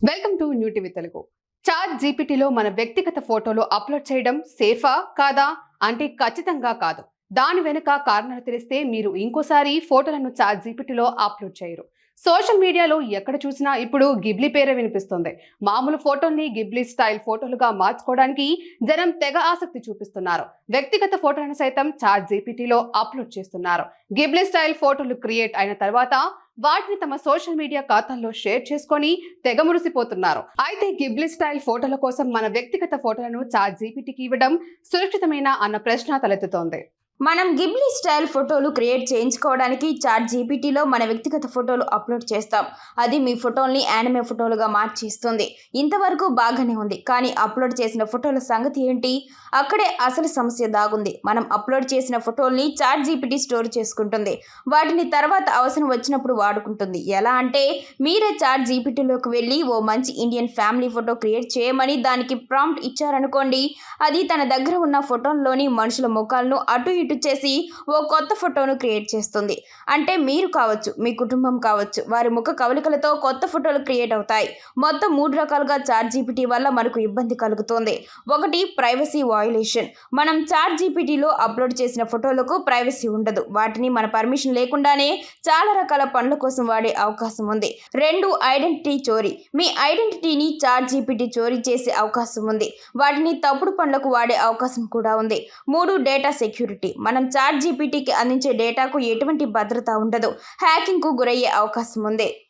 Welcome to new TV Telugu. Chat జీపీటీలో మన వ్యక్తిగత ఫోటోలు అప్లోడ్ చేయడం సేఫా కాదా అంటే ఖచ్చితంగా కాదు. దాని వెనుక కారణాలు తెలిస్తే మీరు ఇంకోసారి ఫోటోలను చాట్ జీపీటీలో అప్లోడ్ చేయరు. సోషల్ మీడియాలో ఎక్కడ చూసినా ఇప్పుడు గిబ్లీ పేరే వినిపిస్తుంది. మామూలు ఫోటోల్ని గిబ్లీ స్టైల్ ఫోటోలుగా మార్చుకోవడానికి జనం తెగ ఆసక్తి చూపిస్తున్నారు. వ్యక్తిగత ఫోటోలను సైతం చాట్ జీపీటీలో అప్లోడ్ చేస్తున్నారు. గిబ్లీ స్టైల్ ఫోటోలు క్రియేట్ అయిన తర్వాత వాటిని తమ సోషల్ మీడియా ఖాతాల్లో షేర్ చేసుకొని తెగ మురిసిపోతున్నారు. అయితే గిబ్లీ స్టైల్ ఫోటోల కోసం మన వ్యక్తిగత ఫోటోలను చాట్ జీపీటీకి ఇవ్వడం సురక్షితమేనా అన్న ప్రశ్న తలెత్తుతోంది. మనం గిబ్లీ స్టైల్ ఫోటోలు క్రియేట్ చేయించుకోవడానికి చాట్ జీపీటీలో మన వ్యక్తిగత ఫోటోలు అప్లోడ్ చేస్తాం. అది మీ ఫోటోల్ని యానిమే ఫోటోలుగా మార్చేస్తుంది. ఇంతవరకు బాగానే ఉంది, కానీ అప్లోడ్ చేసిన ఫోటోల సంగతి ఏంటి? అక్కడే అసలు సమస్య దాగుంది. మనం అప్లోడ్ చేసిన ఫోటోల్ని చాట్ జీపీటీ స్టోర్ చేసుకుంటుంది. వాటిని తర్వాత అవసరం వచ్చినప్పుడు వాడుకుంటుంది. ఎలా అంటే, మీరే చాట్ జీపీటీలోకి వెళ్ళి ఓ మంచి ఇండియన్ ఫ్యామిలీ ఫోటో క్రియేట్ చేయమని దానికి ప్రాంప్ట్ ఇచ్చారనుకోండి, అది తన దగ్గర ఉన్న ఫోటోల్లోని మనుషుల ముఖాలను అటు ఇటు చేసి ఓ కొత్త ఫోటోను క్రియేట్ చేస్తుంది. అంటే మీరు కావచ్చు, మీ కుటుంబం కావచ్చు, వారి ముఖ కవలికలతో కొత్త ఫోటోలు క్రియేట్ అవుతాయి. మొత్తం 3 రకాలుగా చాట్ జీపీటీ వల్ల మనకు ఇబ్బంది కలుగుతుంది. ఒకటి, ప్రైవసీ వయోలేషన్. మనం చాట్ జీపీటీలో అప్లోడ్ చేసిన ఫోటోలకు ప్రైవసీ ఉండదు. వాటిని మన పర్మిషన్ లేకుండానే చాలా రకాల పనుల కోసం వాడే అవకాశం ఉంది. 2, ఐడెంటిటీ చోరీ. మీ ఐడెంటిటీని చాట్ జీపీటీ చోరీ చేసే అవకాశం ఉంది. వాటిని తప్పుడు పనులకు వాడే అవకాశం కూడా ఉంది. 3, డేటా సెక్యూరిటీ. మనం చాట్ జీపీటీకి అందించే డేటాకు ఎటువంటి భద్రత ఉండదు. హ్యాకింగ్కు గురయ్యే అవకాశం ఉంది.